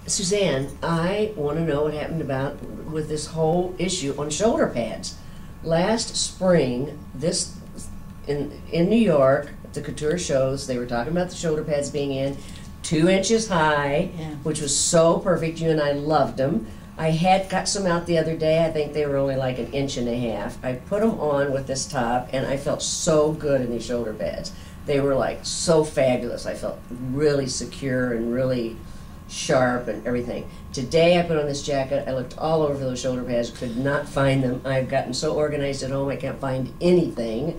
Suzanne, I want to know what happened about with this whole issue on shoulder pads. Last spring, in New York, at the couture shows, they were talking about the shoulder pads being in 2 inches high, Yeah. which was so perfect. You and I loved them. I had got some out the other day. I think they were only like 1.5 inches. I put them on with this top, and I felt so good in these shoulder pads. They were like so fabulous. I felt really secure and really sharp and everything. Today I put on this jacket. I looked all over those shoulder pads, could not find them. I've gotten so organized at home I can't find anything.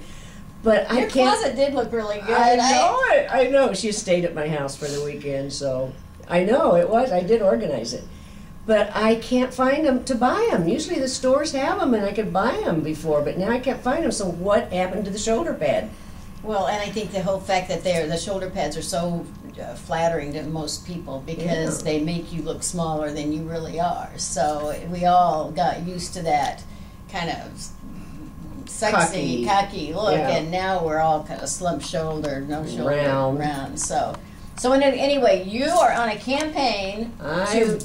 But Your I can't. closet did look really good. I know it. I know. She stayed at my house for the weekend, so I know it was. I did organize it. But I can't find them to buy them. Usually the stores have them and I could buy them before, but now I can't find them. So what happened to the shoulder pad? Well, and I think the whole fact that the shoulder pads are so flattering to most people because Yeah. they make you look smaller than you really are. So we all got used to that kind of sexy, cocky look, Yeah. and now we're all kind of slump-shouldered, no shoulder, Round. So anyway, you are on a campaign to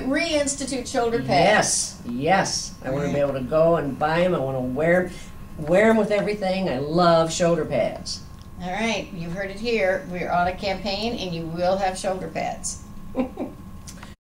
reinstitute shoulder pads. Yes. I want to be able to go and buy them. I want to wear them with everything. I love shoulder pads. All right, you've heard it here. We're on a campaign, and you will have shoulder pads.